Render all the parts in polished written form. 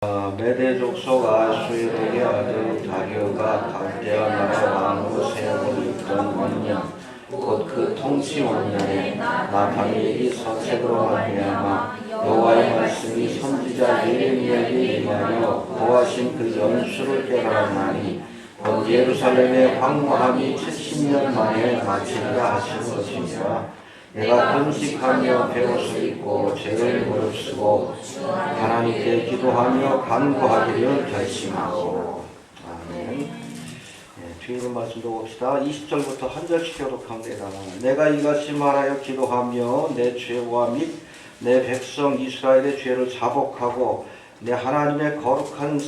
메대 족속 아수르의 아들 다리오가 갈대아 나라 왕으로 세력을 이끌던 원년 곧 그 통치 원년에 나 다니엘이 서책으로 말미암아 여호와의 말씀이 선지자 예레미야에게 임하여 고하신 그 연수를 깨달았나니 곧 예루살렘의 황무함이 70년 만에 마치리라 하신 것이니라. 내가 금식하며 베옷을 입고 죄를 무릅쓰고 하나님께 기도하며 간구하기를 결심하고. 아멘. 주일은 말씀도 봅시다. 20절부터 한 절씩 교독합니다. 내가 이같이 말하여 기도하며 내 죄와 및 내 백성 이스라엘의 죄를 자복하고 내 하나님의 거룩한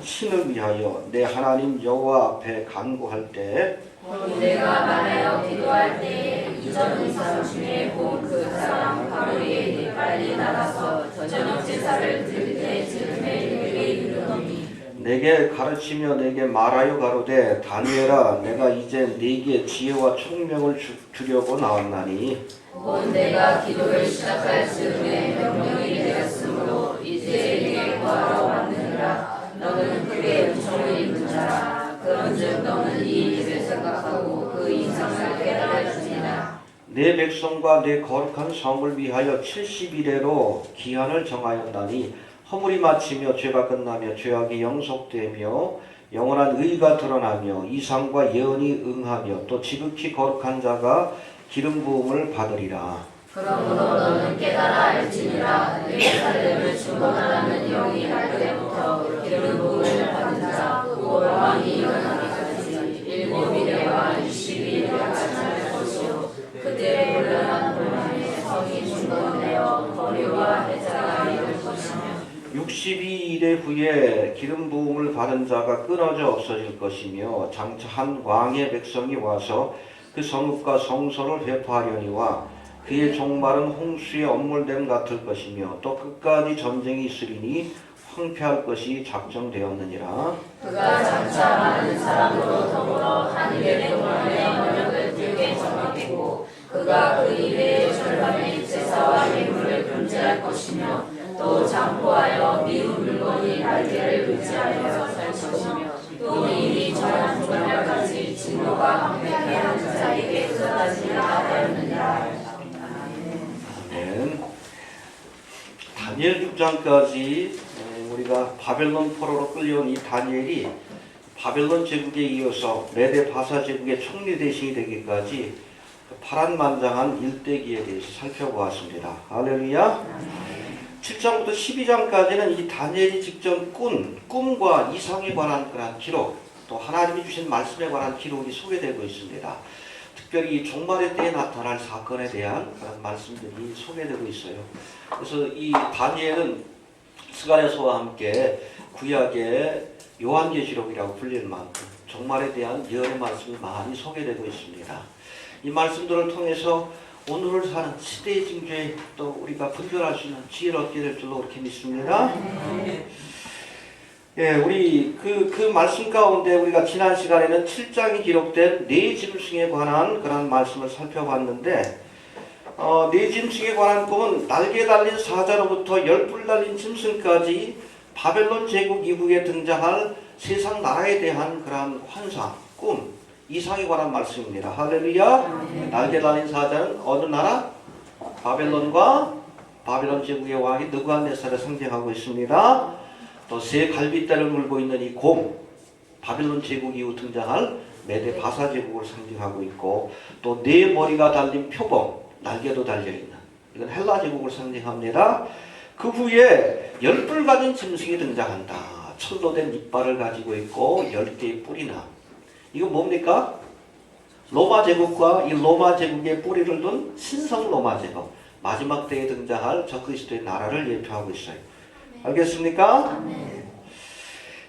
신을 위하여 내 하나님 여호와 앞에 간구할 때 내가 말하여 기도할 때에 이전 의사 중에 본 그 사람 바로에게 빨리 나가서 저녁 제사를 드릴 즈음에 내게 이르노니 내게 가르치며 내게 말하여 가로되 다니엘아 내가 이제 네게 지혜와 총명을 주려고 나왔나니 곧 내가 기도를 시작할 즈음에 명령이 되었으므로 이제 네게 구하러 왔느니라. 너는 크게 은총을 입은 자라. 그런즉 너는 이 일을 생각하고 그 인상을 깨달을지니라. 내 백성과 내 거룩한 성을 위하여 70일에로 기한을 정하였나니 허물이 마치며 죄가 끝나며 죄악이 영속되며 영원한 의가 드러나며 이상과 예언이 응하며 또 지극히 거룩한 자가 기름 부음을 받으리라. 그러므로 너는 깨달아 알지니라. 예루살렘을 중건하라는 영이 할 때부터 기름 부음을 받은 자 곧 왕이 일어나기까지 7일에와 20일에 찬양할 것이요 그때 불련한 혼란에 성이 중건되어 거리와 해자가 이룰 것이며 62일의 후에 기름 부음을 받은 자가 끊어져 없어질 것이며 장차 한 왕의 백성이 와서 그 성읍과 성소를 회포하려니와 그의 종말은 홍수의 엄물됨 같을 것이며 또 끝까지 전쟁이 있으리니 황폐할 것이 작정되었느니라. 그가 장차 많은 사람으로 더불어 한 일의 동안의 번역을 들게 정하고 그가 그 일의 절반의 제사와 예물을 금지할 것이며 또 장포하여 미운 물건이 날개를 의지하여 살 것이며 또 이미 정한 조명까지 진노가 황폐하게 하는 자에게 쏟아지리라 하였느니라. 아멘. 다니엘 6장까지 우리가 바벨론 포로로 끌려온 이 다니엘이 바벨론 제국에 이어서 메데 바사 제국의 총리 대신이 되기까지 파란만장한 일대기에 대해서 살펴보았습니다. 할렐루야. 7장부터 12장까지는 이 다니엘이 직접 꾼 꿈과 이상에 관한 그런 기록, 또 하나님이 주신 말씀에 관한 기록이 소개되고 있습니다. 특별히 이 종말의 때에 나타날 사건에 대한 그런 말씀들이 소개되고 있어요. 그래서 이 다니엘은 스가랴서와 함께 구약의 요한계시록이라고 불릴 만큼 종말에 대한 예언의 말씀이 많이 소개되고 있습니다. 이 말씀들을 통해서 오늘을 사는 시대의 징조에 또 우리가 분별할 수 있는 지혜를 얻게 될 줄로 그렇게 믿습니다. 예, 우리 그 말씀 가운데 우리가 지난 시간에는 7장이 기록된 네 짐승에 관한 그런 말씀을 살펴봤는데 네 짐승에 관한 꿈은 날개 달린 사자로부터 10뿔 달린 짐승까지 바벨론 제국 이후에 등장할 세상 나라에 대한 그런 환상, 꿈, 이상에 관한 말씀입니다. 할렐루야. 날개 달린 사자는 어느 나라? 바벨론과 바벨론 제국의 왕이 느부갓네살을 상징하고 있습니다. 또 새 갈빗대를 물고 있는 이 곰, 바벨론 제국 이후 등장할 메데 바사 제국을 상징하고 있고 또 네 머리가 달린 표범, 날개도 달려있는 이건 헬라 제국을 상징합니다. 그 후에 10뿔 가진 짐승이 등장한다. 철로 된 이빨을 가지고 있고 10개의 뿔이나 이건 뭡니까? 로마 제국과 이 로마 제국의 뿌리를 둔 신성 로마 제국 마지막 때에 등장할 적그리스도의 나라를 예표하고 있어요. 알겠습니까?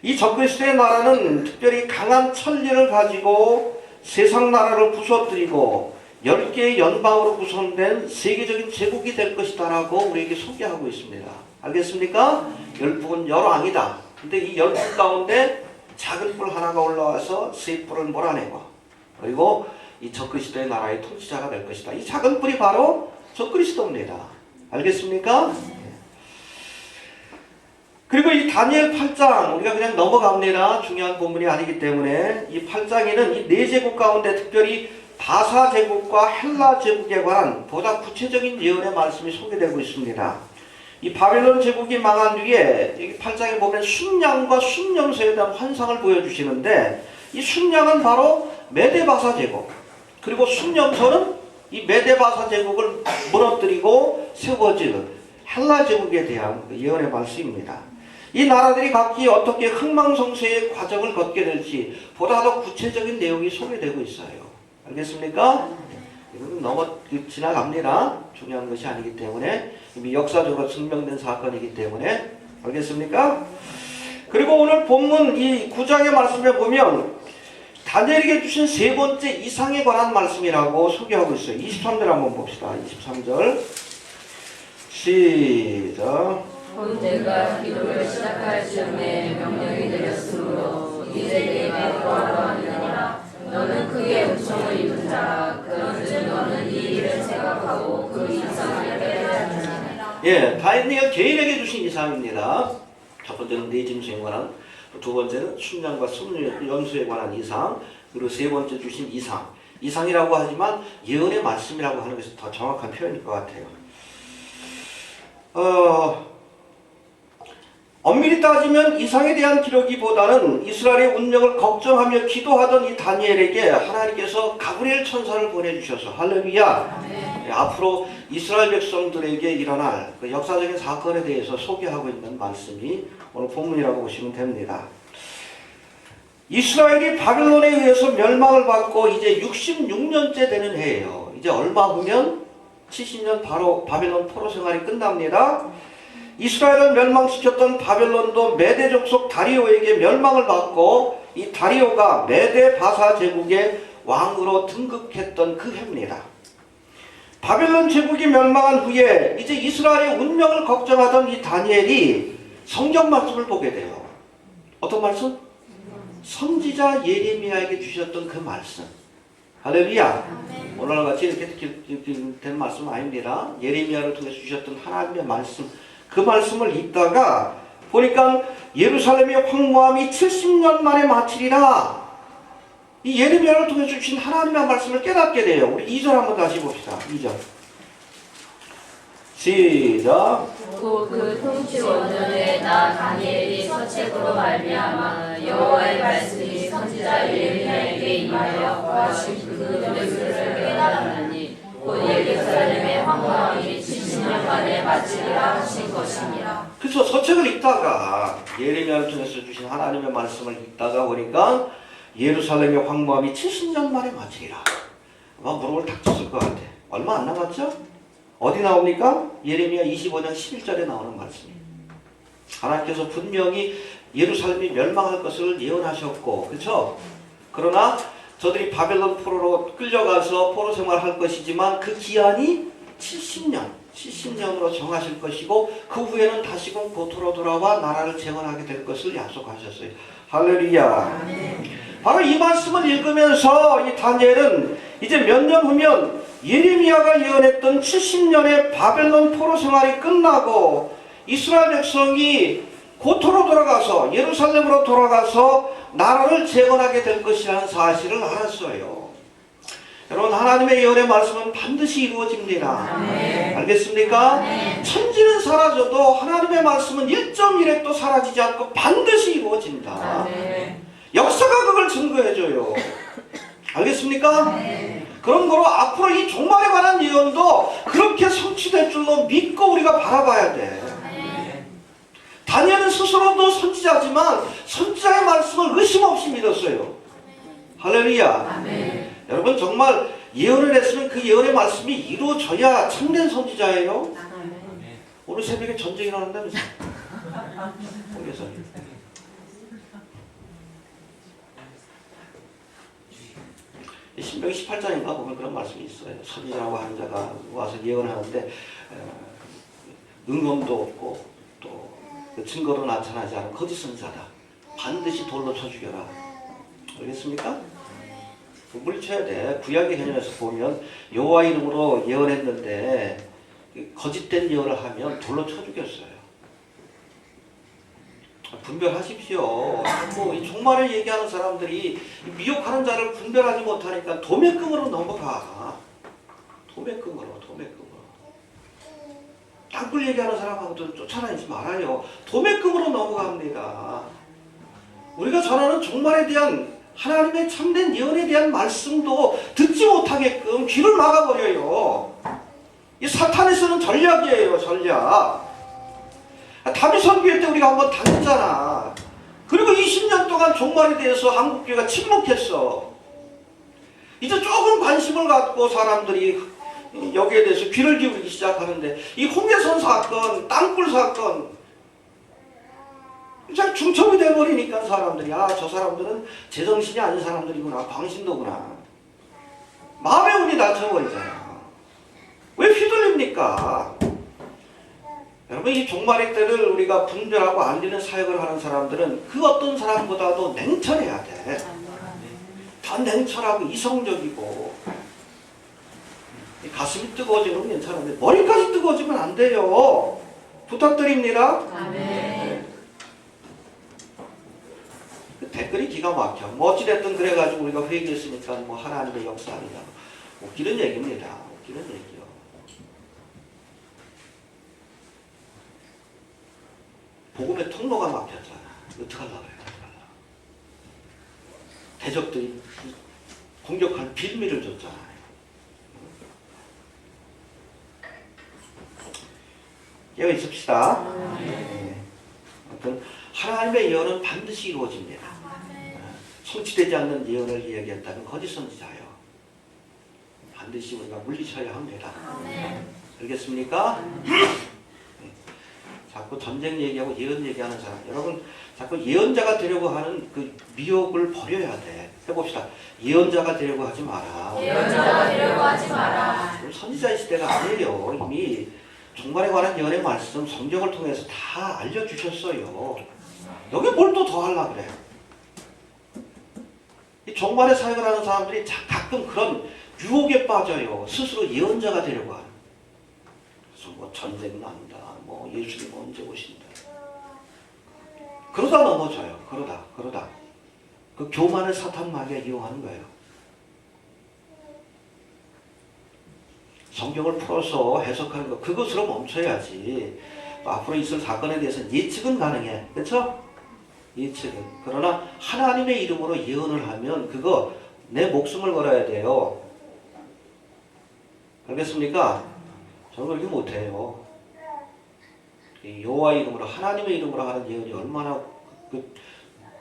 이 적그리스도의 나라는 특별히 강한 천리를 가지고 세상 나라를 부서뜨리고 10개의 연방으로 구성된 세계적인 제국이 될 것이다 라고 우리에게 소개하고 있습니다. 알겠습니까? 열국은 열왕이다. 근데 이 열국 가운데 작은 뿔 하나가 올라와서 세 뿔을 몰아내고 그리고 이 적그리스도의 나라의 통치자가 될 것이다. 이 작은 뿔이 바로 적그리스도입니다. 알겠습니까? 그리고 이 다니엘 8장 우리가 그냥 넘어갑니다. 중요한 본문이 아니기 때문에 이 8장에는 이 네 제국 가운데 특별히 바사 제국과 헬라 제국에 관한 보다 구체적인 예언의 말씀이 소개되고 있습니다. 이 바벨론 제국이 망한 뒤에 여기 8장에 보면 순양과 순염소에 대한 환상을 보여주시는데 이 순양은 바로 메데바사 제국, 그리고 순염소는 이 메데바사 제국을 무너뜨리고 세워질 헬라 제국에 대한 예언의 말씀입니다. 이 나라들이 각기 어떻게 흥망성쇠의 과정을 걷게 될지 보다 더 구체적인 내용이 소개되고 있어요. 알겠습니까? 이거는 너무 지나갑니다. 중요한 것이 아니기 때문에 이미 역사적으로 증명된 사건이기 때문에. 알겠습니까? 그리고 오늘 본문 이 9장의 말씀에 보면 다니엘에게 주신 세 번째 이상에 관한 말씀이라고 소개하고 있어요. 23절 한번 봅시다. 23절 시작. 곧 내가 기도를 시작할 즈음에 명령이 내렸으므로 이제 내가 구하러 하느니라. 너는 크게 은총을 입은 자라. 그런즉 너는 이 일을 생각하고 그 이상을 깨달으니라. 예, 다니엘 개인에게 주신 이상입니다. 첫 번째는 네 짐승에 관한, 두 번째는 순양과 순염소에 관한 이상, 그리고 세 번째 주신 이상. 이상이라고 하지만 예언의 말씀이라고 하는 것이 더 정확한 표현일 것 같아요. 엄밀히 따지면 이상에 대한 기록이보다는 이스라엘의 운명을 걱정하며 기도하던 이 다니엘에게 하나님께서 가브리엘 천사를 보내주셔서 할렐루야, 앞으로 이스라엘 백성들에게 일어날 그 역사적인 사건에 대해서 소개하고 있는 말씀이 오늘 본문이라고 보시면 됩니다. 이스라엘이 바벨론에 의해서 멸망을 받고 이제 66년째 되는 해예요. 이제 얼마 후면 70년 바로 바벨론 포로 생활이 끝납니다. 이스라엘을 멸망시켰던 바벨론도 메대 족속 다리오에게 멸망을 받고 이 다리오가 메대 바사 제국의 왕으로 등극했던 그 해입니다. 바벨론 제국이 멸망한 후에 이제 이스라엘의 운명을 걱정하던 이 다니엘이 성경 말씀을 보게 돼요. 어떤 말씀? 선지자 예레미야에게 주셨던 그 말씀. 할렐루야. 오늘날 같이 이렇게 된 말씀 아닙니다. 예레미야를 통해서 주셨던 하나님의 말씀, 그 말씀을 읽다가 보니까 예루살렘의 황무함이 70년 만에 마치리라. 이 예레미야를 통해서 주신 하나님의 말씀을 깨닫게 돼요. 우리 2절 한번 다시 봅시다. 2절 시작. 곧 그 통치 원년에 나 다니엘이 서책으로 말미암아 여호와의 말씀이 선지자 예레미야에게 임하여 구하신 그 뜻을 깨달았나니 곧 예루살렘의 황무함이 70년 만에 마치리라 하신 것이니라. 그래서 서책을 읽다가 예레미야를 통해서 주신 하나님의 말씀을 읽다가 보니까 예루살렘의 황무함이 70년 만에 마치리라. 아마 무릎을 탁 쳤을 것 같아. 얼마 안 남았죠? 어디 나옵니까? 예레미야 25장 11절에 나오는 말씀이에요. 하나님께서 분명히 예루살렘이 멸망할 것을 예언하셨고, 그렇죠? 그러나 저들이 바벨론 포로로 끌려가서 포로 생활할 것이지만 그 기한이 70년으로 정하실 것이고 그 후에는 다시금 고토로 돌아와 나라를 재건하게 될 것을 약속하셨어요. 할렐루야. 바로 이 말씀을 읽으면서 이 다니엘은 이제 몇 년 후면 예레미야가 예언했던 70년의 바벨론 포로 생활이 끝나고 이스라엘 백성이 고토로 돌아가서 예루살렘으로 돌아가서 나라를 재건하게 될 것이라는 사실을 알았어요. 여러분, 하나님의 예언의 말씀은 반드시 이루어집니다. 알겠습니까? 천지는 사라져도 하나님의 말씀은 1.1핵도 사라지지 않고 반드시 이루어진다. 역사가 그걸 증거해줘요. 알겠습니까? 그런 거로 앞으로 이 종말에 관한 예언도 그렇게 성취될 줄로 믿고 우리가 바라봐야 돼. 다니엘은 스스로도 선지자지만 선지자의 말씀을 의심 없이 믿었어요. 할렐루야. 여러분, 정말 예언을 했으면 그 예언의 말씀이 이루어져야 참된 선지자예요. 오늘 새벽에 전쟁이 일어난다면서요. 거기서 신명기 18장인가 보면 그런 말씀이 있어요. 선지자라고 하는 자가 와서 예언하는데 응엄도 없고 또 증거로 나타나지 않은 거짓 선지자다. 반드시 돌로 쳐 죽여라. 알겠습니까? 물리쳐야 돼. 구약의 개념에서 보면 여호와 이름으로 예언했는데 거짓된 예언을 하면 돌로 쳐 죽였어요. 분별하십시오. 뭐이 종말을 얘기하는 사람들이 미혹하는 자를 분별하지 못하니까 도매금으로 넘어가. 도매금으로. 땅굴 얘기하는 사람하고도 쫓아다니지 말아요. 도매금으로 넘어갑니다. 우리가 전하는 종말에 대한 하나님의 참된 예언에 대한 말씀도 듣지 못하게끔 귀를 막아버려요. 이 사탄이 쓰는 전략이에요. 전략. 다비 선교회 때 우리가 한번 당했잖아. 그리고 20년 동안 종말에 대해서 한국교회가 침묵했어. 이제 조금 관심을 갖고 사람들이 여기에 대해서 귀를 기울이기 시작하는데 이 홍해선 사건, 땅굴 사건 그냥 중첩이 돼버리니까 사람들이 저 사람들은 제정신이 아닌 사람들이구나. 광신도구나. 마음의 운이 닫혀버리잖아. 왜 휘둘립니까? 여러분 이 종말의 때를 우리가 분별하고 알리는 사역을 하는 사람들은 그 어떤 사람보다도 냉철해야 돼. 더 냉철하고 이성적이고 가슴이 뜨거워지면 괜찮은데 머리까지 뜨거워지면 안 돼요. 부탁드립니다. 아멘. 그 댓글이 기가 막혀. 뭐 어찌됐든 그래가지고 우리가 회개했으니까 뭐 하나님의 역사 아니냐. 웃기는 얘기입니다. 웃기는 얘기요. 복음의 통로가 막혔잖아. 어떡하려고 그래. 대적들이 공격할 빌미를 줬잖아요. 깨어 있읍시다. 네. 아무튼 하나님의 예언은 반드시 이루어집니다. 성취되지 않는 예언을 이야기했다면 거짓 선지자예요. 반드시 우리가 물리쳐야 합니다. 알겠습니까? 자꾸 전쟁 얘기하고 예언 얘기하는 사람, 여러분 자꾸 예언자가 되려고 하는 그 미혹을 버려야 돼. 해봅시다. 예언자가 되려고 하지 마라. 예언자가 되려고 하지 마라. 선지자의 시대가 아니에요. 이미 종말에 관한 예언의 말씀 성경을 통해서 다 알려주셨어요. 여기 뭘 또 더 하려고 그래. 이 종말의 사역을 하는 사람들이 가끔 그런 유혹에 빠져요. 스스로 예언자가 되려고 하는. 그래서 뭐 전쟁 난다. 뭐 예수님 언제 오신다. 그러다 넘어져요. 그러다. 그 교만을 사탄 마귀가 이용하는 거예요. 성경을 풀어서 해석하는 거 그것으로 멈춰야지. 앞으로 있을 사건에 대해서는 예측은 가능해. 그렇죠? 예측은. 그러나 하나님의 이름으로 예언을 하면 그거 내 목숨을 걸어야 돼요. 알겠습니까? 저는 그렇게 못해요. 여호와의 이름으로 하나님의 이름으로 하는 예언이 얼마나 그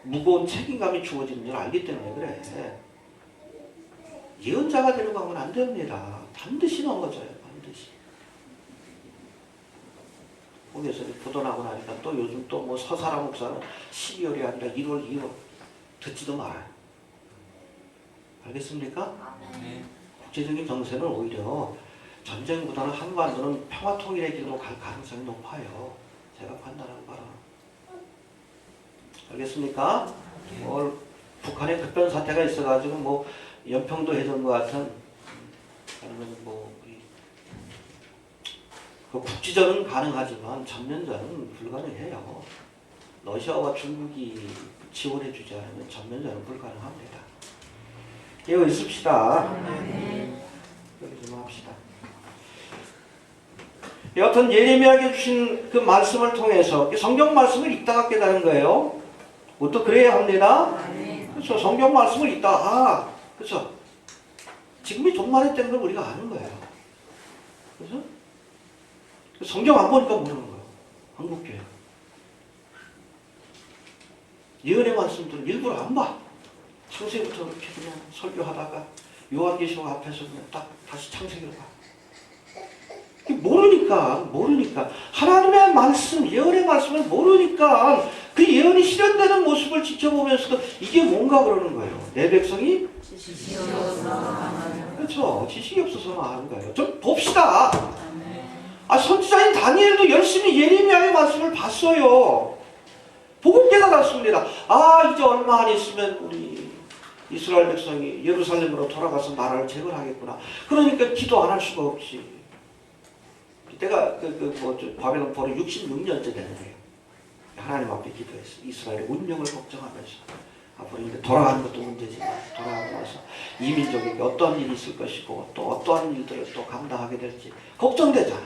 무거운 책임감이 주어지는 줄 알기 때문에 그래. 예언자가 되려고 하면 안 됩니다. 반드시 넘어져요. 반드시. 거기에서 보도나고 나니까 또 요즘 또 뭐 서사라 목사는 12월이 아니라 1월 2월 듣지도 말아요. 알겠습니까? 국제적인 정세는 오히려 전쟁보다는 한반도는 평화 통일의 길로 갈 가능성이 높아요. 제가 판단하는 바로. 알겠습니까? 북한에 급변 사태가 있어가지고 뭐 연평도 해전과 같은 아니면 뭐 그 국지전은 가능하지만 전면전은 불가능해요. 러시아와 중국이 지원해주지 않으면 전면전은 불가능합니다. 깨어 있읍시다. 여기 좀 합시다. 여하튼 예레미야에게 주신 그 말씀을 통해서 성경 말씀을 읽다가 깨달은 거예요. 또 그래야 합니다. 그렇죠. 성경 말씀을 읽다가 그렇죠. 지금이 종말의 때인 걸 우리가 아는 거예요. 그렇죠? 성경 안 보니까 모르는 거예요. 한국교회. 예언의 말씀들은 일부러 안 봐. 창세기부터 이렇게 그냥 설교하다가 요한계시록 앞에서 그냥 딱 다시 창세기로 가. 모르니까 하나님의 말씀, 예언의 말씀을 모르니까 그 예언이 실현되는 모습을 지켜보면서도 이게 뭔가 그러는 거예요. 내 백성이 지식이 없어서 그렇죠. 지식이 없어서 하는 거예요. 좀 봅시다. 선지자인 다니엘도 열심히 예레미야의 말씀을 봤어요. 보고 깨달았습니다. 이제 얼마 안 있으면 우리 이스라엘 백성이 예루살렘으로 돌아가서 나라를 재건하겠구나. 그러니까 기도 안 할 수가 없지. 때가 바벨론 포로 66년째 되는 거예요. 하나님 앞에 기도했어. 이스라엘의 운명을 걱정하면서 앞으로 이제 돌아가는 것도 문제지만 돌아가고 나서 이 민족에게 어떤 일이 있을 것이고 또 어떠한 일들을 또 감당하게 될지 걱정되잖아.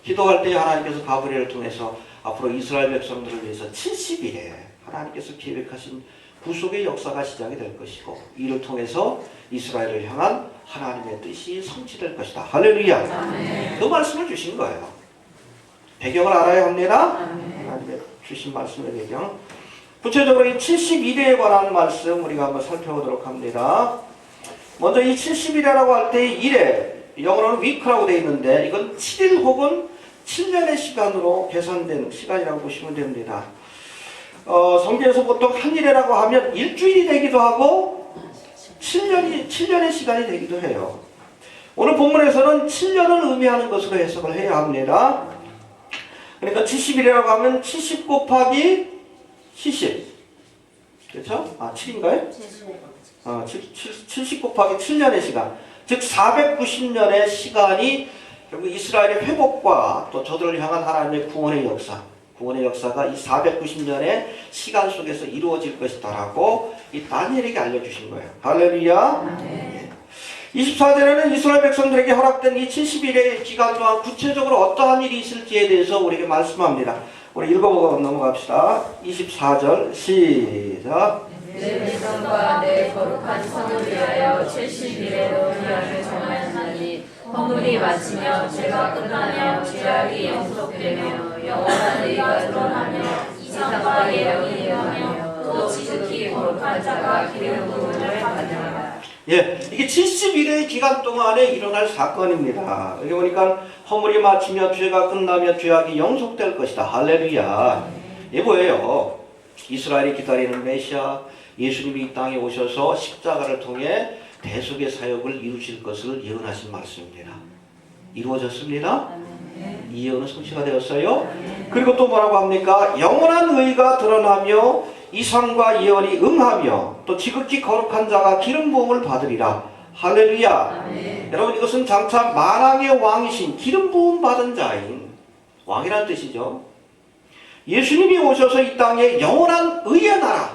기도할 때 하나님께서 가브리엘을 통해서 앞으로 이스라엘 백성들을 위해서 70일에 하나님께서 계획하신 구속의 역사가 시작이 될 것이고 이를 통해서 이스라엘을 향한 하나님의 뜻이 성취될 것이다. 할렐루야. 아멘. 그 말씀을 주신 거예요. 배경을 알아야 합니다. 하나님의 주신 말씀의 배경. 구체적으로 이 71회에 관한 말씀 우리가 한번 살펴보도록 합니다. 먼저 이 71회라고 할 때 이 1회, 영어로는 week라고 되어 있는데 이건 7일 혹은 7년의 시간으로 계산된 시간이라고 보시면 됩니다. 성경에서 보통 한 일회라고 하면 일주일이 되기도 하고 7년의 시간이 되기도 해요. 오늘 본문에서는 7년을 의미하는 것으로 해석을 해야 합니다. 그러니까 70일이라고 하면 70 곱하기 70. 그렇죠? 7인가요? 70 곱하기 7년의 시간. 즉 490년의 시간이 결국 이스라엘의 회복과 또 저들을 향한 하나님의 구원의 역사. 구원의 역사가 이 490년의 시간 속에서 이루어질 것이다라고 이 다니엘에게 알려주신 거예요. 할렐루야. 네. 24절에는 이스라엘 백성들에게 허락된 이 70일의 기간 동안 구체적으로 어떠한 일이 있을지에 대해서 우리에게 말씀합니다. 우리 읽어보고 넘어갑시다. 24절 시작. 내 백성과 내 거룩한 성을 위하여 70일에도 기한을 정하였나니 허물이 마치며 죄가 끝나며 죄악이 영속되며 영원한 의가 드러나며 이상과 예언이 임하며 또 지극히 거룩한 자가 기름 부음을 받으리라. 예, 이게 70일의 기간 동안에 일어날 사건입니다. 여기 보니까 허물이 마치며 죄가 끝나며 죄악이 영속될 것이다. 할렐루야. 이게 뭐예요? 이스라엘이 기다리는 메시아 예수님이 이 땅에 오셔서 십자가를 통해 대속의 사역을 이루실 것을 예언하신 말씀입니다. 이루어졌습니다. 이 예언은 성취가 되었어요. 그리고 또 뭐라고 합니까? 영원한 의가 드러나며 이상과 예언이 응하며 또 지극히 거룩한 자가 기름 부음을 받으리라. 할렐루야. 아멘. 여러분 이것은 장차 만왕의 왕이신 기름 부음 받은 자인 왕이란 뜻이죠. 예수님이 오셔서 이 땅에 영원한 의의 나라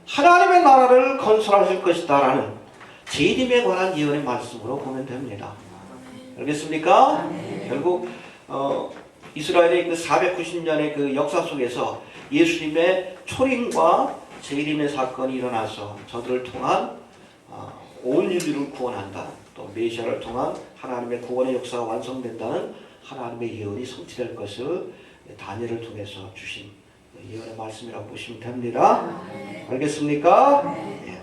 하나님의 나라를 건설하실 것이다 라는 재림에 관한 예언의 말씀으로 보면 됩니다. 알겠습니까? 결국 이스라엘의 그 490년의 그 역사 속에서 예수님의 초림과 재림의 사건이 일어나서 저들을 통한 온 인류를 구원한다. 또 메시아를 통한 하나님의 구원의 역사가 완성된다는 하나님의 예언이 성취될 것을 다니엘을 통해서 주신 예언의 말씀이라고 보시면 됩니다. 알겠습니까? 예.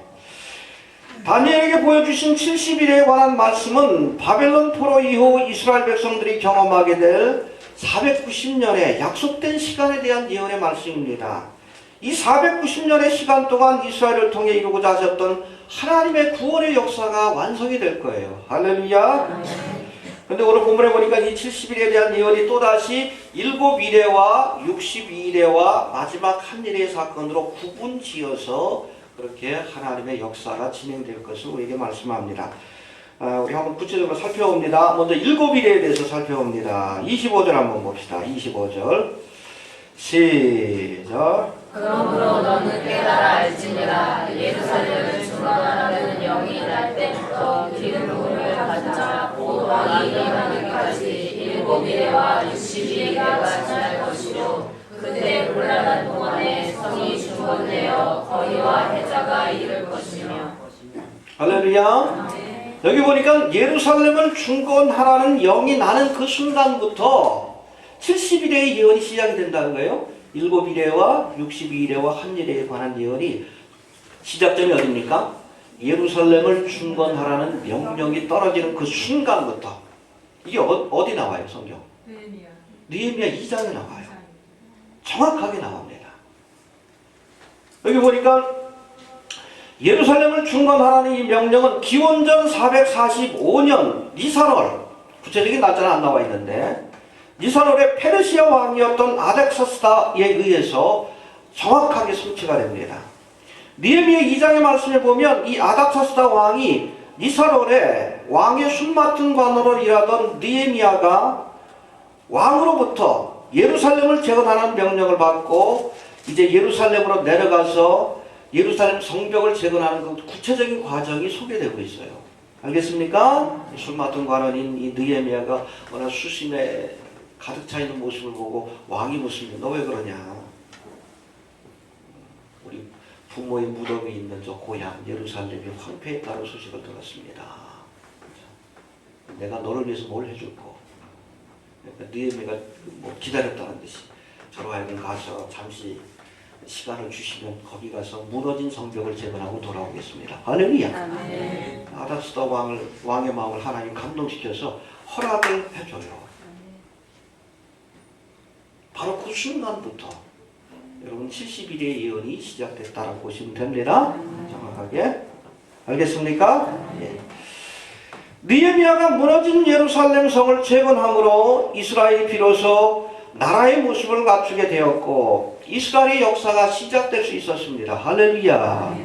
다니엘에게 보여주신 70일에 관한 말씀은 바벨론 포로 이후 이스라엘 백성들이 경험하게 될 490년의 약속된 시간에 대한 예언의 말씀입니다. 이 490년의 시간 동안 이스라엘을 통해 이루고자 하셨던 하나님의 구원의 역사가 완성이 될 거예요. 할렐루야. 그런데 오늘 본문에 보니까 이 70일에 대한 예언이 또다시 7일회와 62일회와 마지막 한 일의 사건으로 구분지어서 그렇게 하나님의 역사가 진행될 것을 우리에게 말씀합니다. 우리 한번 구체적으로 살펴봅니다. 먼저 7일에 대해서 살펴봅니다. 25절 한번 봅시다. 25절 시작. 그러므로 너는 깨달아 알지니라. 예루살렘을 중건하는 영이 날 때부터 기름 부음을 받자 곧 왕이 임하기까지 7일회와 62일회가 지날 것이요 그때 곤란한 동안에 성이 중건되어 거리와 해자가 이를 것이며. 할렐루야. 여기 보니까 예루살렘을 중건하라는 영이 나는 그 순간부터 70일의 예언이 시작이 된다는 거예요. 7일회와 62일회와 한일회에 관한 예언이 시작점이 어디입니까? 예루살렘을 중건하라는 명령이 떨어지는 그 순간부터. 이게 어디 나와요, 성경? 느헤미야 2장에 나와요. 정확하게 나옵니다. 여기 보니까 예루살렘을 중건하라는 이 명령은 기원전 445년 니산월, 구체적인 날짜는 안 나와 있는데 니산월의 페르시아 왕이었던 아덱사스다에 의해서 정확하게 성취가 됩니다. 느헤미야 2장의 말씀을 보면 이 아닥사스다 왕이 니산월에 왕의 숨 맡은 관으로 일하던 느헤미야가 왕으로부터 예루살렘을 재건하는 명령을 받고 이제 예루살렘으로 내려가서 예루살렘 성벽을 재건하는 그 구체적인 과정이 소개되고 있어요. 알겠습니까? 술 맡은 관원인 이 느헤미야가 워낙 수심에 가득 차 있는 모습을 보고 왕이 묻습니다. 너 왜 그러냐? 우리 부모의 무덤이 있는 저 고향 예루살렘이 황폐했다는 소식을 들었습니다. 내가 너를 위해서 뭘 해줄까? 그러니까 느헤미야가 뭐 기다렸다는 듯이 저로 하여금 가서 잠시 시간을 주시면 거기 가서 무너진 성벽을 재건하고 돌아오겠습니다. 할렐루야. 아닥스다 왕의 마음을 하나님 감동시켜서 허락을 해줘요. 바로 그 순간부터 여러분 70일의 예언이 시작됐다라고 보시면 됩니다. 정확하게. 알겠습니까? 예. 느헤미야가 무너진 예루살렘 성을 재건함으로 이스라엘이 비로소 나라의 모습을 갖추게 되었고 이스라엘의 역사가 시작될 수 있었습니다. 할렐루야.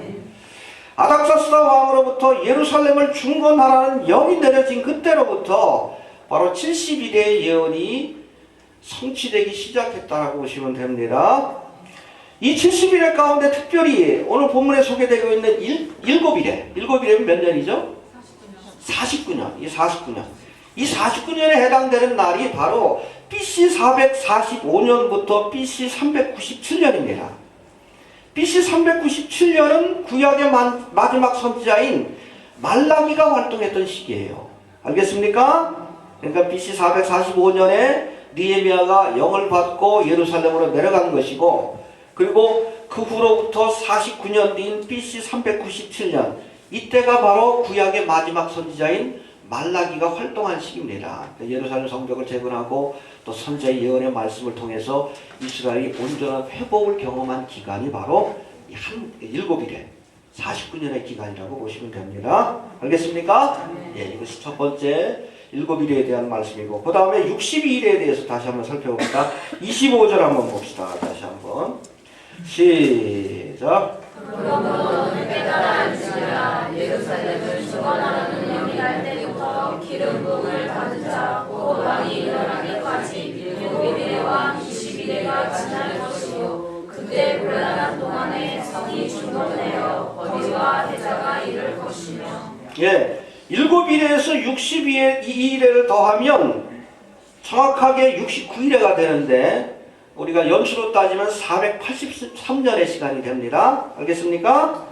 아닥사스다 왕으로부터 예루살렘을 중건하라는 영이 내려진 그때로부터 바로 70일의 예언이 성취되기 시작했다라고 보시면 됩니다. 이 70일의 가운데 특별히 오늘 본문에 소개되고 있는 일곱 일이면 몇 년이죠? 49년. 이 49년에 해당되는 날이 바로 BC 445년부터 BC 397년입니다. BC 397년은 구약의 마지막 선지자인 말라기가 활동했던 시기예요. 알겠습니까? 그러니까 BC 445년에 느헤미야가 영을 받고 예루살렘으로 내려간 것이고, 그리고 그 후로부터 49년 뒤인 BC 397년, 이때가 바로 구약의 마지막 선지자인 말라기가 활동한 시기입니다. 예루살렘 성벽을 재건하고 또 선지자의 예언의 말씀을 통해서 이스라엘이 온전한 회복을 경험한 기간이 바로 한 7일의 49년의 기간이라고 보시면 됩니다. 알겠습니까? 예, 이것이 첫 번째 7일에 대한 말씀이고, 그 다음에 62일에 대해서 다시 한번 살펴봅니다. 25절 한번 봅시다. 다시 한번 시작. 그러므로 깨달아 알지니라. 예루살렘을 중건하라는 영이 날 때부터 기름 부음을 받은 자 곧 왕이 일어나기까지 7일에와 20일에가 지날 것이요 그때 곤란한 동안에 성이 중건되어 거리와 해자가 이를 것이며. 예, 7일에서 62일을 더하면 정확하게 69일에가 되는데 우리가 연수로 따지면 483년의 시간이 됩니다. 알겠습니까?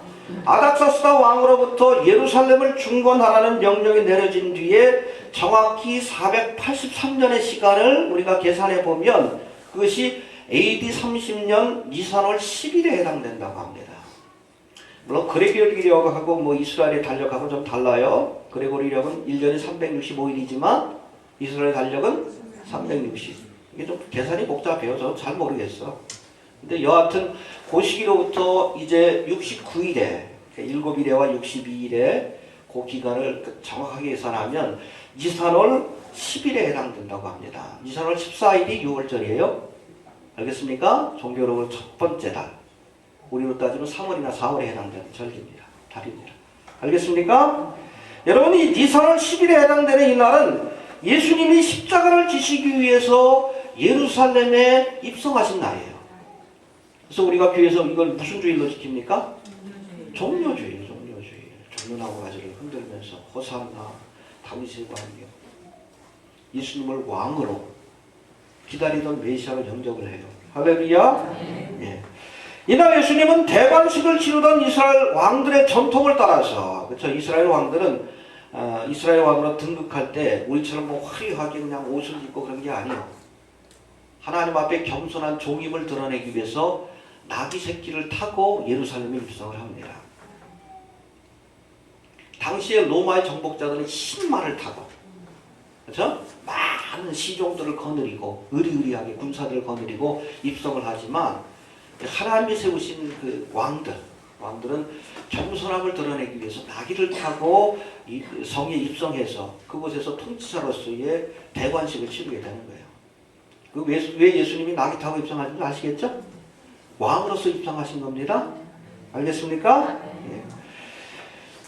아닥사스다 왕으로부터 예루살렘을 중건하라는 명령이 내려진 뒤에 정확히 483년의 시간을 우리가 계산해 보면 그것이 AD 30년 니산월 10일에 해당된다고 합니다. 물론 그레고리력하고 뭐 이스라엘의 달력하고 좀 달라요. 그레고리력은 1년이 365일이지만 이스라엘 달력은 360일. 이게 좀 계산이 복잡해요. 저는 잘 모르겠어. 근데 여하튼 그 시기로부터 이제 69일에 7일에와 62일에 그 기간을 정확하게 계산하면 니산월 10일에 해당된다고 합니다. 니산월 14일이 6월절이에요. 알겠습니까? 종교로는 첫 번째 달. 우리로 따지면 3월이나 4월에 해당되는 절기입니다. 달입니다. 알겠습니까? 여러분, 이 니산월 10일에 해당되는 이 날은 예수님이 십자가를 지시기 위해서 예루살렘에 입성하신 날이에요. 그래서 우리가 교회에서 이걸 무슨 주일로 지킵니까? 종려주일. 종려나무 가지를 흔들면서 호산나 다윗의 광명, 예수님을 왕으로 기다리던 메시아로 영접을 해요. 할렐루야. 예. 이날 예수님은 대관식을 치르던 이스라엘 왕들의 전통을 따라서, 그렇죠? 이스라엘 왕들은 이스라엘 왕으로 등극할 때 우리처럼 뭐 화려하게 그냥 옷을 입고 그런 게 아니에요. 하나님 앞에 겸손한 종임을 드러내기 위해서 나귀 새끼를 타고 예루살렘에 입성을 합니다. 당시에 로마의 정복자들은 흰말을 타고, 그렇죠? 많은 시종들을 거느리고 의리의리하게 군사들을 거느리고 입성을 하지만 하나님이 세우신 그 왕들은 겸손함을 드러내기 위해서 나귀를 타고 성에 입성해서 그곳에서 통치자로서의 대관식을 치르게 되는 거예요. 왜 예수님이 나귀 타고 입성하신 줄 아시겠죠? 왕으로서 입성하신 겁니다. 알겠습니까? 예.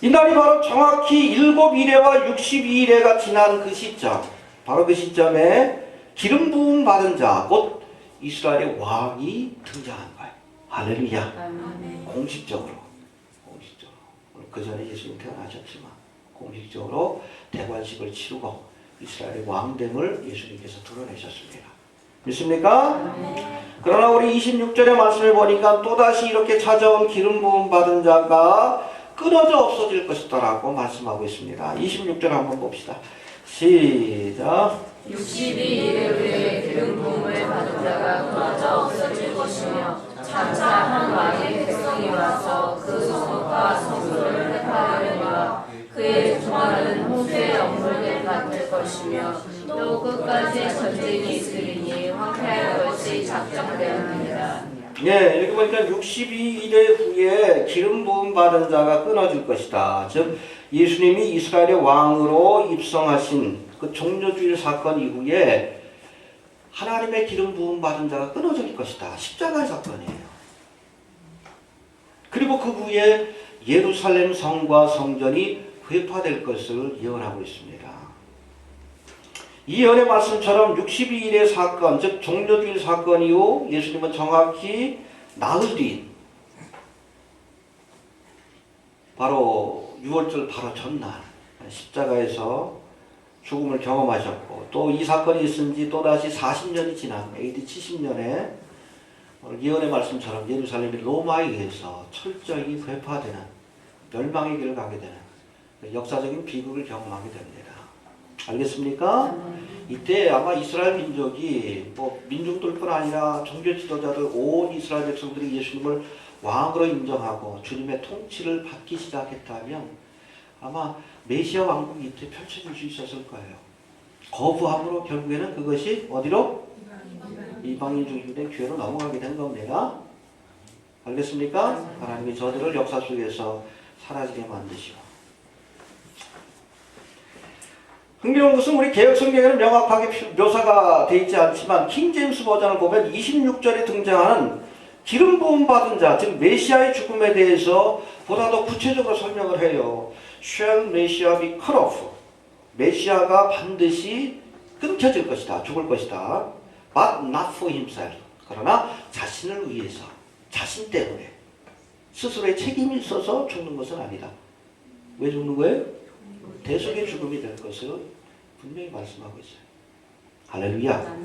이날이 바로 정확히 7일에와 62일에가 지난 그 시점, 바로 그 시점에 기름 부음 받은 자, 곧 이스라엘의 왕이 등장한 거예요. 할렐루야. 공식적으로. 그 전에 예수님 태어나셨지만 공식적으로 대관식을 치르고 이스라엘의 왕됨을 예수님께서 드러내셨습니다. 믿습니까? 그러나 우리 26절의 말씀을 보니까 또다시 이렇게 찾아온 기름 부음 받은 자가 끊어져 없어질 것이다 라고 말씀하고 있습니다. 26절 한번 봅시다. 시작. 60이 이르되 기름 부음을 받은 자가 끊어져 없어질 것이며 장차 한 왕의 백성이 와서 그 성읍과 성소를 회파하려니와 그의 종말은 홍수에 억물게 같을 것이며 또 끝까지 전쟁이 있으리니 황폐할 것이 작정되었느니라. 예, 여기 보니까 62일의 후에 기름 부음 받은 자가 끊어질 것이다. 즉 예수님이 이스라엘의 왕으로 입성하신 그 종려주일 사건 이후에 하나님의 기름 부음 받은 자가 끊어질 것이다. 십자가의 사건이에요. 그리고 그 후에 예루살렘 성과 성전이 회파될 것을 예언하고 있습니다. 이 예언의 말씀처럼 62일의 사건, 즉 종려주일 사건 이후 예수님은 정확히 나흘 뒤 바로 6월절 바로 전날 십자가에서 죽음을 경험하셨고 또 이 사건이 있은 지 또다시 40년이 지난 AD 70년에 예언의 말씀처럼 예루살렘이 로마에 의해서 철저히 회파되는 멸망의 길을 가게 되는 역사적인 비극을 경험하게 됩니다. 알겠습니까? 이때 아마 이스라엘 민족이 민중들뿐 아니라 종교 지도자들 온 이스라엘 백성들이 예수님을 왕으로 인정하고 주님의 통치를 받기 시작했다면 아마 메시아 왕국이 이때 펼쳐질 수 있었을 거예요. 거부함으로 결국에는 그것이 어디로? 이방인 중심된 교회로 넘어가게 된 겁니다. 알겠습니까? 하나님이 저들을 역사 속에서 사라지게 만드시고 흥미로운 것은 우리 개혁 성경에는 명확하게 묘사가 되어 있지 않지만 킹제임스 버전을 보면 26절에 등장하는 기름 부음 받은 자, 즉 메시아의 죽음에 대해서 보다 더 구체적으로 설명을 해요. Shall Messiah be cut off? 메시아가 반드시 끊겨질 것이다. 죽을 것이다. But not for himself. 그러나 자신을 위해서, 자신 때문에 스스로의 책임이 있어서 죽는 것은 아니다. 왜 죽는 거예요? 대속의 죽음이 될 것을 분명히 말씀하고 있어요. 할렐루야.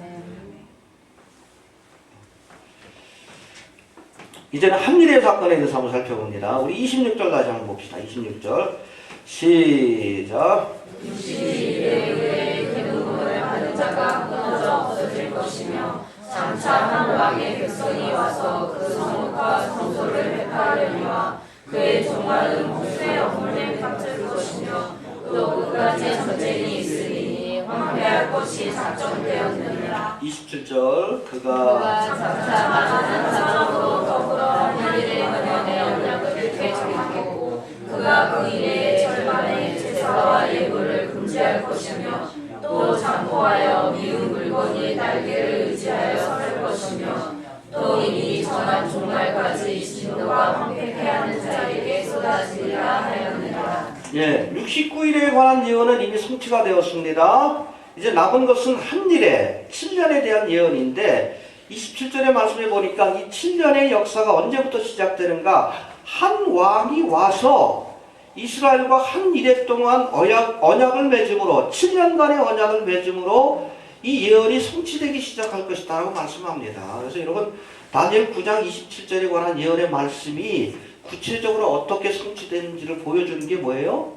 이제는 한일의 사건에 대해서 한번 살펴봅니다. 우리 26절 다시 한번 봅시다. 26절 시작. 62일에 기름 부음을 받은 자가 끊어져 없어질 것이며 장차 한 왕의 백성이 와서 그 성읍과 성소를 회파하려니와 그의 종말은 홍수에 억물린 같을 것이며 또 끝까지 전쟁이 있으리니 황폐할 것이 작정되었느니라. 27절 그가 장차 많은 사람으로 더불어 한 일의 번연의 언약을 되찾고 그가 그 일의 절반의 제사와 예물을 금지할 것이며 또 잠포하여 미운 물건이 날개를 의지하여 설 것이며 또 이미 전한 종말까지 진노가 황폐케 하는 자에게 쏟아지리라 하였느니라. 예, 69일에 관한 예언은 이미 성취가 되었습니다. 이제 남은 것은 한일의 7년에 대한 예언인데 27절의 말씀에 보니까 이 7년의 역사가 언제부터 시작되는가? 한 왕이 와서 이스라엘과 한 이래 동안 언약을 맺음으로 7년간의 언약을 맺음으로 이 예언이 성취되기 시작할 것이다 라고 말씀합니다. 그래서 여러분 다니엘 9장 27절에 관한 예언의 말씀이 구체적으로 어떻게 성취되는지를 보여주는 게 뭐예요?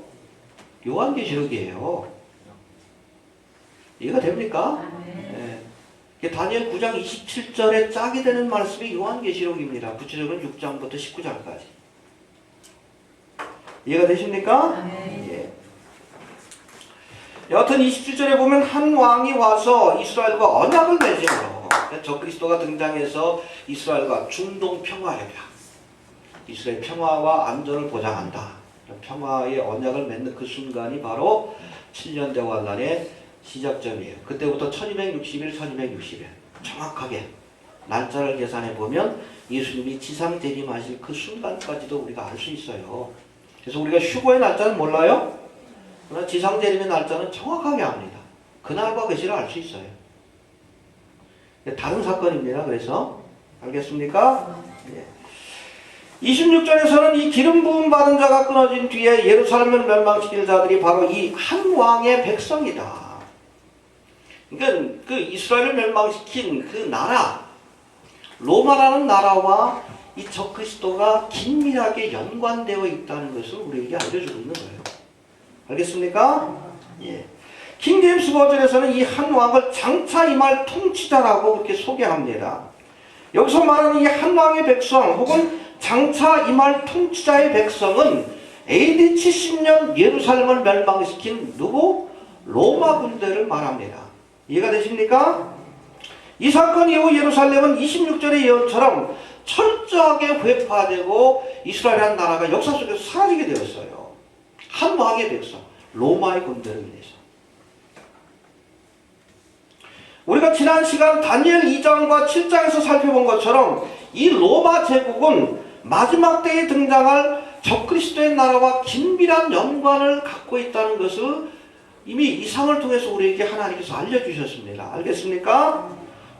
요한계시록이에요. 이해가 됩니까? 네. 다니엘 9장 27절에 짝이 되는 말씀이 요한계시록입니다. 구체적으로 6장부터 19장까지. 이해가 되십니까? 예. 여하튼 27절에 보면 한 왕이 와서 이스라엘과 언약을 맺음으로 적그리스도가 등장해서 이스라엘과 중동 평화협약, 이스라엘 평화와 안전을 보장한다. 평화의 언약을 맺는 그 순간이 바로 7년 대환란의 시작점이에요. 그때부터 1260일, 1260일 정확하게 날짜를 계산해 보면 예수님이 지상 재림하실 그 순간까지도 우리가 알 수 있어요. 그래서 우리가 휴거의 날짜는 몰라요. 그러나 지상 재림의 날짜는 정확하게 압니다. 그날과 그 시를 알 수 있어요. 다른 사건입니다. 그래서 알겠습니까? 예. 26절에서는 이 기름 부음 받은 자가 끊어진 뒤에 예루살렘을 멸망시킬 자들이 바로 이 한 왕의 백성이다. 그러니까 그 이스라엘을 멸망시킨 그 나라, 로마라는 나라와 이 적그리스도가 긴밀하게 연관되어 있다는 것을 우리에게 알려주고 있는 거예요. 알겠습니까? 예. 킹 제임스 버전에서는 이 한 왕을 장차 임할 통치자라고 그렇게 소개합니다. 여기서 말하는 이 한 왕의 백성 혹은 장차 임할 통치자의 백성은 AD 70년 예루살렘을 멸망시킨 누구? 로마 군대를 말합니다. 이해가 되십니까? 이 사건 이후 예루살렘은 26절의 예언처럼 철저하게 회파되고 이스라엘이라는 나라가 역사 속에서 사라지게 되었어요. 한 왕의 백성, 로마의 군대를 인해서. 우리가 지난 시간 다니엘 2장과 7장에서 살펴본 것처럼 이 로마 제국은 마지막 때에 등장할 적그리스도의 나라와 긴밀한 연관을 갖고 있다는 것을 이미 이상을 통해서 우리에게 하나님께서 알려주셨습니다. 알겠습니까?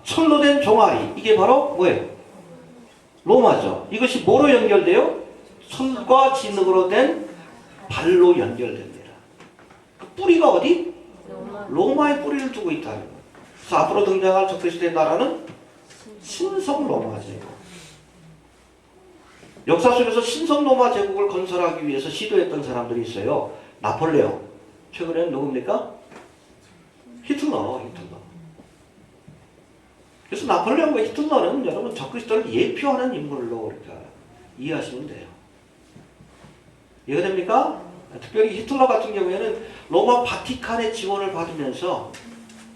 철로 된 종아리, 이게 바로 뭐예요? 로마죠. 이것이 뭐로 연결돼요? 철과 진흙으로 된 발로 연결됩니다. 그 뿌리가 어디? 로마의 뿌리를 두고 있다는 거예요. 그래서 앞으로 등장할 적그리스도의 나라는 신성 로마 제국. 역사 속에서 신성 로마 제국을 건설하기 위해서 시도했던 사람들이 있어요. 나폴레옹. 최근에는 누굽니까? 히틀러. 그래서 나폴레옹과 히틀러는 여러분 적그리스도를 예표하는 인물로 이렇게 이해하시면 돼요. 이해가 됩니까? 특별히 히틀러 같은 경우에는 로마 바티칸의 지원을 받으면서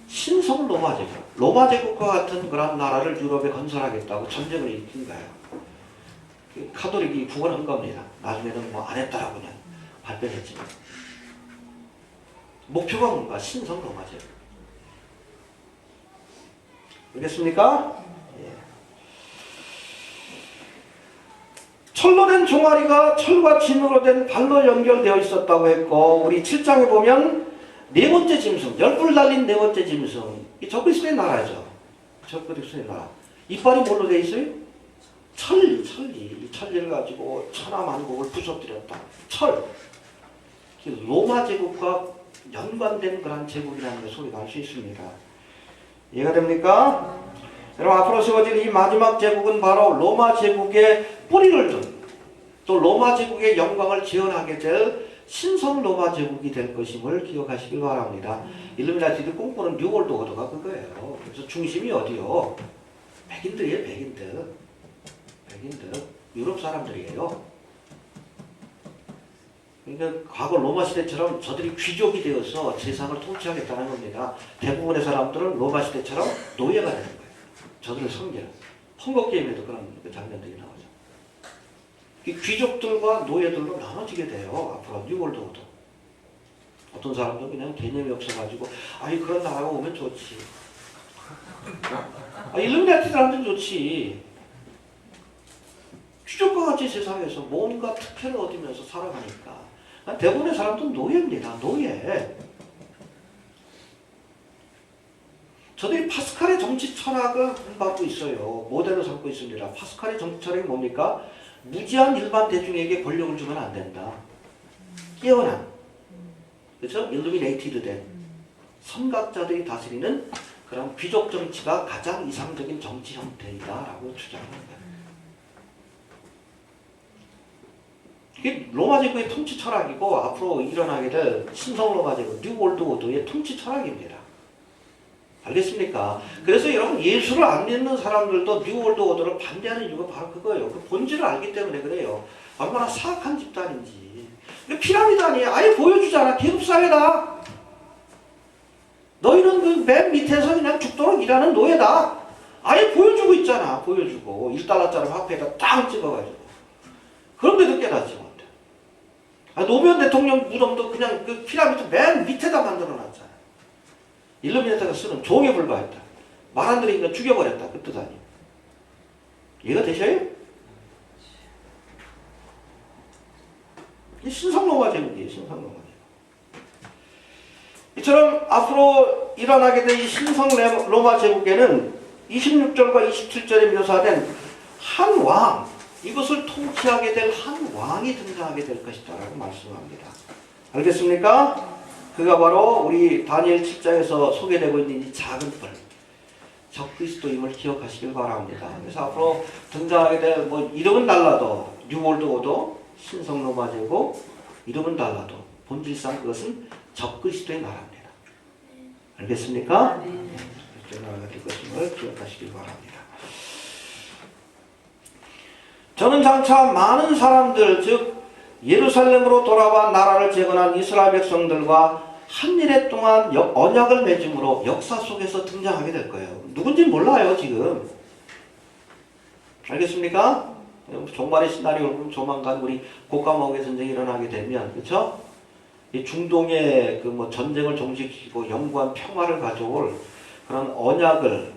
신성 로마 제국, 로마 제국과 같은 그런 나라를 유럽에 건설하겠다고 전쟁을 일으킨 거예요. 카톨릭이 구원한 겁니다. 나중에는 뭐 안 했다라고 그냥 발표했지만. 목표가 뭔가? 신성 로마 제국. 알겠습니까? 예. 철로 된 종아리가 철과 진으로 된 발로 연결되어 있었다고 했고, 우리 7장에 보면 네 번째 짐승, 열불 날린 네 번째 짐승, 이 적그리스도의 나라죠. 적그리스도의 나라. 이빨이 뭘로 되어 있어요? 천리. 이 천리를 가지고 천하만국을 부서뜨렸다. 철. 로마 제국과 연관된 그런 제국이라는 것을 우리가 알 수 있습니다. 이해가 됩니까? 여러분, 앞으로 세워질 이 마지막 제국은 바로 로마 제국의 뿌리를 둔, 또 로마 제국의 영광을 재현하게 될 신성 로마 제국이 될 것임을 기억하시길 바랍니다. 일루미나티들 꿈꾸는 뉴월드 오더가 그거예요. 그래서 중심이 어디요? 백인들이에요. 백인들. 유럽 사람들이에요. 그러니까 과거 로마 시대처럼 저들이 귀족이 되어서 세상을 통치하겠다는 겁니다. 대부분의 사람들은 로마 시대처럼 노예가 되는 거예요. 저들을 섬기는. 헝거 게임에도 그런 장면들이 나오죠. 이 귀족들과 노예들로 나눠지게 돼요. 앞으로 뉴월드 오더. 어떤 사람도 그냥 개념이 없어가지고 아니 그런 나라가 오면 좋지. 일루미나티 사람들은 좋지. 귀족과 같이 세상에서 뭔가 특혜를 얻으면서 살아가니까 대부분의 사람들은 노예입니다. 노예. 저들이 파스칼의 정치 철학을 공부하고 있어요. 모델로 삼고 있습니다. 파스칼의 정치 철학이 뭡니까? 무지한 일반 대중에게 권력을 주면 안 된다. 깨어난, 그렇죠? 일루미네이티드 된 선각자들이 다스리는 그런 귀족 정치가 가장 이상적인 정치 형태이다라고 주장하는 거예요. 이게 로마 제국의 통치 철학이고 앞으로 일어나게 될 신성 로마 제국, 뉴월드 오더의 통치 철학입니다. 알겠습니까? 그래서 여러분 예수를 안 믿는 사람들도 뉴월드 오더를 반대하는 이유가 바로 그거예요. 그 본질을 알기 때문에 그래요. 얼마나 사악한 집단인지. 피라미드 아니에요. 아예 보여주잖아. 계급사회다. 너희는 그 맨 밑에서 그냥 죽도록 일하는 노예다. 아예 보여주고 있잖아. 보여주고 1달러짜리 화폐에다 딱 찍어가지고. 그런데도 깨닫지 못해. 노무현 대통령 무덤도 그냥 그 피라미드 맨 밑에다 만들어놨잖아. 일루미네이터가 쓰는 종에 불과했다. 말 안 들으니까 죽여버렸다. 그 뜻 아니에요. 이해가 되셔요? 이 신성로마 제국이에요. 신성로마 제국. 이처럼 앞으로 일어나게 될 이 신성 로마 제국에는 26절과 27절에 묘사된 한 왕, 이것을 통치하게 될 한 왕이 등장하게 될 것이다 라고 말씀합니다. 알겠습니까? 그가 바로 우리 다니엘 7장에서 소개되고 있는 이 작은 뿔, 적그리스도임을 기억하시길 바랍니다. 그래서 앞으로 등장하게 될 이름은 달라도 뉴월드 오더 신성 로마제고, 이름은 달라도 본질상 그것은 적그리스도의 나라입니다. 알겠습니까? 그리스도의 나라가 될 것임을 기억하시길 바랍니다. 저는 장차 많은 사람들, 즉 예루살렘으로 돌아와 나라를 재건한 이스라엘 백성들과 한일해 동안 언약을 맺음으로 역사 속에서 등장하게 될 거예요. 누군지 몰라요 지금. 알겠습니까? 종말의 시나리오를 보면 조만간 우리 고가마오의 전쟁이 일어나게 되면, 그렇죠? 이 중동의 그 전쟁을 종식시키고 영구한 평화를 가져올 그런 언약을,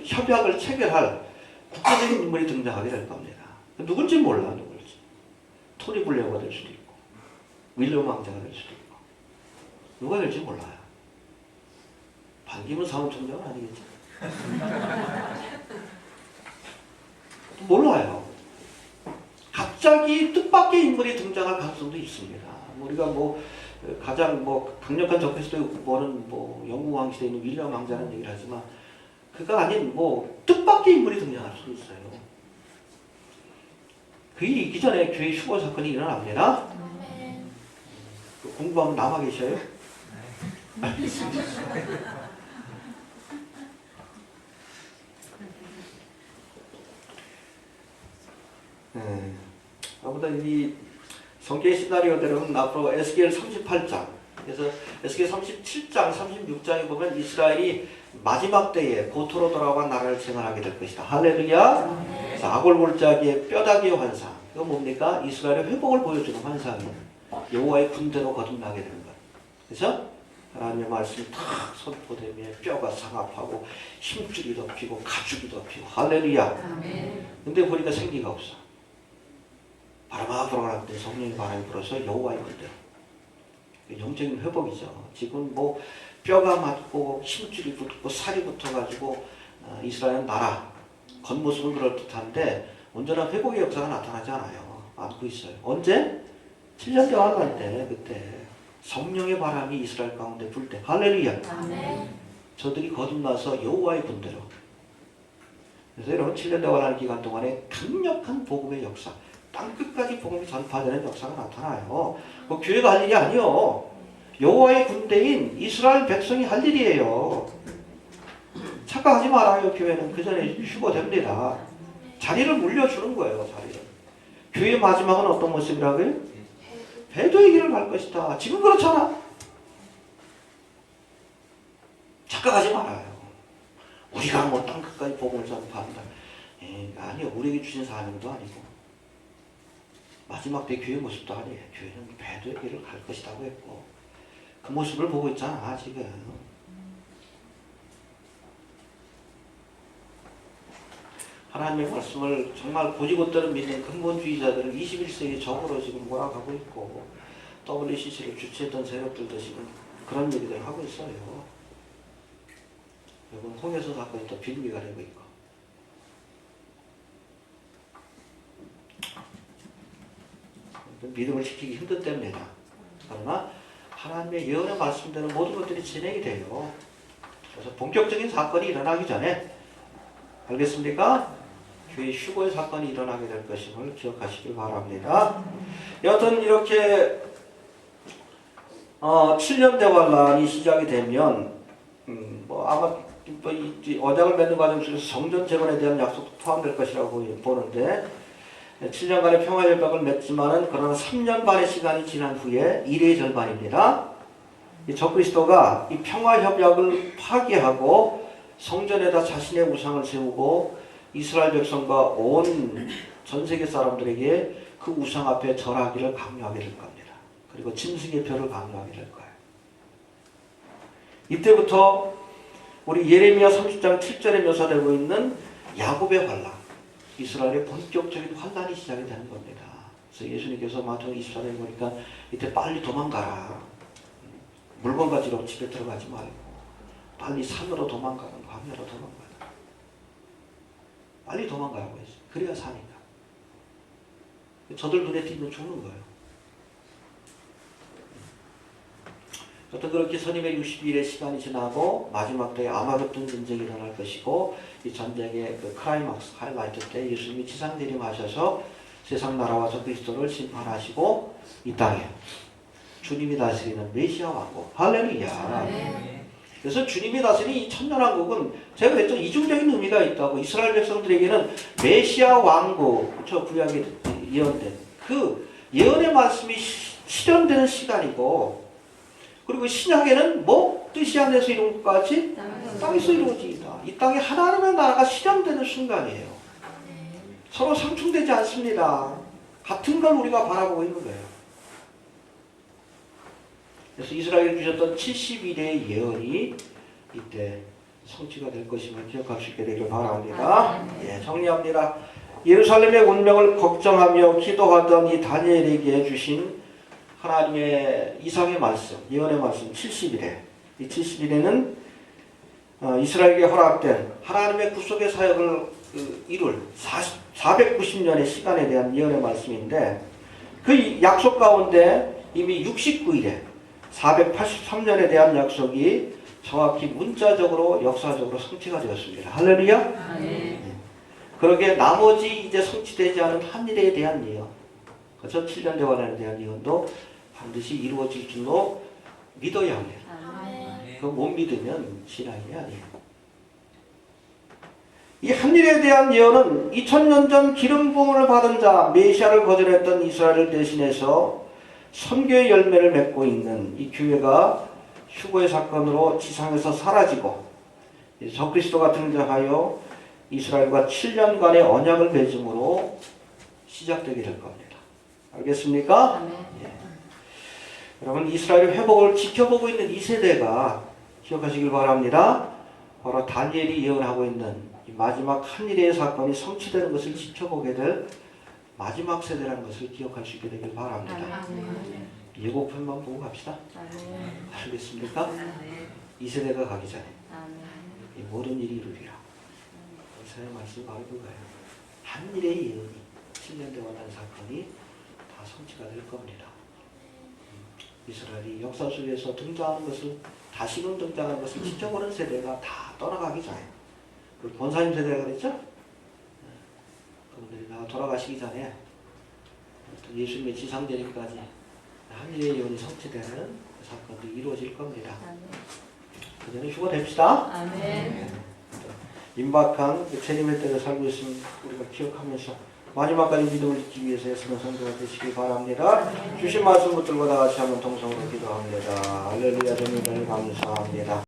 협약을 체결할 국가적인 인물이 등장하게 될 겁니다. 누군지 몰라, 누군지. 토니 블레어가 될 수도 있고, 윌리엄 왕자가 될 수도 있고, 누가 될지 몰라요. 반기문 사무총장은 아니겠지. 몰라요. 갑자기 뜻밖의 인물이 등장할 가능성도 있습니다. 우리가 가장 강력한 적그리스도는 영국 왕 시대에 있는 윌리엄 왕자라는 얘기를 하지만, 그가 아닌 뜻밖의 인물이 등장할 수도 있어요. 그게 있기 전에 교회 휴거 사건이 일어납니다. 공부하면 남아 계셔요? 알겠습니다. 아무튼 이 성경의 시나리오대로는 앞으로 에스겔 38장, 그래서 에스겔 37장, 36장에 보면 이스라엘이 마지막 때에 고토로 돌아와 나라를 재건하게 될 것이다. 할렐루야. 그래서 아골골짜기의 뼈다귀의 환상, 이거 뭡니까? 이스라엘의 회복을 보여주는 환상이에요. 여호와의 군대로 거듭나게 되는 것. 그렇죠? 하나님의 말씀이 탁 선포되며 뼈가 상합하고 힘줄이 덮이고 가죽이 덮이고, 할렐루야. 근데 보니까 생기가 없어. 바라봐 불어갈 때 성령의 바람이 불어서 여호와의 군대로. 영적인 회복이죠. 지금 뼈가 맞고 힘줄이 붙고 살이 붙어가지고 이스라엘 나라 겉모습은 그럴듯한데 온전한 회복의 역사가 나타나지 않아요. 않고 있어요. 언제? 7년 대환란 때, 그때 성령의 바람이 이스라엘 가운데 불 때, 할렐루야. 아멘. 저들이 거듭나서 여호와의 군대로. 그래서 여러분 7년 대환란 기간 동안에 강력한 복음의 역사, 땅끝까지 복음이 전파되는 역사가 나타나요. 교회가 할 일이 아니요. 여호와의 군대인 이스라엘 백성이 할 일이에요. 착각하지 말아요. 교회는 그 전에 휴거됩니다. 자리를 물려주는 거예요. 자리를. 교회의 마지막은 어떤 모습이라고요? 배도의 길을 갈 것이다. 지금 그렇잖아. 착각하지 말아요. 우리가 땅끝까지 복음을 전파한다. 아니요. 우리에게 주신 사명도 아니고 마지막 때 교회 모습도 아니에요. 교회는 배도의 길을 갈 것이라고 했고, 그 모습을 보고 있잖아 지금. 하나님의 말씀을 정말 고지고대로 믿는 근본주의자들은 21세기 적으로 지금 몰아가고 있고, WCC를 주최했던 세력들도 지금 그런 얘기들을 하고 있어요. 이번 홍해서 사건이 또 빌미가 되고 있고. 믿음을 지키기 힘든 때문이다. 그러나 하나님의 예언의 말씀대로 모든 것들이 진행이 돼요. 그래서 본격적인 사건이 일어나기 전에, 알겠습니까? 교회 휴거의 사건이 일어나게 될 것임을 기억하시길 바랍니다. 여하튼 이렇게 7년 대환란이 시작이 되면 아마 언약을 맺는 과정 중에서 성전 재건에 대한 약속도 포함될 것이라고 보는데, 7년간의 평화협약을 맺지만은 그러나 3년 반의 시간이 지난 후에 이레의 절반입니다. 이 적그리스도가 이 평화협약을 파기하고 성전에다 자신의 우상을 세우고 이스라엘 백성과 온 전 세계 사람들에게 그 우상 앞에 절하기를 강요하게 될 겁니다. 그리고 짐승의 표를 강요하게 될 거예요. 이때부터 우리 예레미야 30장 7절에 묘사되고 있는 야곱의 환란, 이스라엘의 본격적인 환란이 시작이 되는 겁니다. 그래서 예수님께서 마태복음 24장에 보니까 이때 빨리 도망가라. 물건 가지러 집에 들어가지 말고 빨리 산으로 도망가는 광야로 도망가는 빨리 도망가라고 했어요. 그래야 사니까. 저들 눈에 띄면 죽는 거예요. 어떤 그렇게 선임의 60일의 시간이 지나고 마지막 때에 아마겟돈 전쟁이 일어날 것이고 이 전쟁의 그 클라이막스 하이라이트 때 예수님이 지상 내림하셔서 세상 나라와 저 그리스도를 심판하시고 이 땅에 주님이 다스리는 메시아 왕국 할렐루야. 그래서 주님이 다스리는 이 천년왕국은 제가 그랬죠. 이중적인 의미가 있다고. 이스라엘 백성들에게는 메시아 왕국, 저 구약에 예언된 그 예언의 말씀이 실현되는 시간이고, 그리고 신약에는 뭐 뜻이 안에서 이룬 것까지 땅에서 이루어지이다. 이 땅에 하나님의 나라가 실현되는 순간이에요. 서로 상충되지 않습니다. 같은 걸 우리가 바라보고 있는 거예요. 그래서 이스라엘에 주셨던 70일의 예언이 이때 성취가 될 것임을 기억할 수 있게 되길 바랍니다. 예, 정리합니다. 예루살렘의 운명을 걱정하며 기도하던 이 다니엘에게 주신 하나님의 이상의 말씀, 예언의 말씀 70일에, 이 70일에는 이스라엘에게 허락된 하나님의 구속의 사역을 이룰 490년의 시간에 대한 예언의 말씀인데, 그 약속 가운데 이미 69일에 483년에 대한 약속이 정확히 문자적으로 역사적으로 성취가 되었습니다. 할렐루야. 네. 그러게 나머지 이제 성취되지 않은 한 일에 대한 예언, 그래서 7년 대환란에 대한 예언도 반드시 이루어질 줄로 믿어야 합니다. 그거 못 믿으면 신앙이 아니에요. 이 한 일에 대한 예언은 2000년 전 기름 부음을 받은 자 메시아를 거절했던 이스라엘을 대신해서 선교의 열매를 맺고 있는 이 교회가 휴거의 사건으로 지상에서 사라지고 적그리스도가 등장하여 이스라엘과 7년간의 언약을 맺음으로 시작되게 될 겁니다. 알겠습니까? 예. 여러분, 이스라엘의 회복을 지켜보고 있는 이 세대가 기억하시길 바랍니다. 바로 다니엘이 예언하고 있는 이 마지막 한일의 사건이 성취되는 것을 지켜보게 될 마지막 세대라는 것을 기억할 수 있게 되길 바랍니다. 예고편만 보고 갑시다. 알겠습니까? 이 세대가 가기 전에 이 모든 일이 이루리라. 이사야의 말씀이 바로 그거예요. 한 일의 예언이 7년 대환란 사건이 다 성취가 될 겁니다. 이스라엘이 역사 속에서 등장하는 것을, 다시금 등장하는 것을 지켜보는 세대가 다 떠나가기 전에, 그 권사님 세대가 그랬죠? 그분들이 다 돌아가시기 전에 예수님의 지상되기까지 한일의 예언이 성취되는 그 사건도 이루어질 겁니다. 그 전에 휴거됩시다. 임박한 주님의 때를 살고 있으면 우리가 기억하면서 마지막까지 믿음을 지키기 위해서 애쓰는 성도가 되시기 바랍니다. 주신 말씀 붙들고 다 같이 한번 동성으로 기도합니다. 할렐루야. 주님을 감사합니다.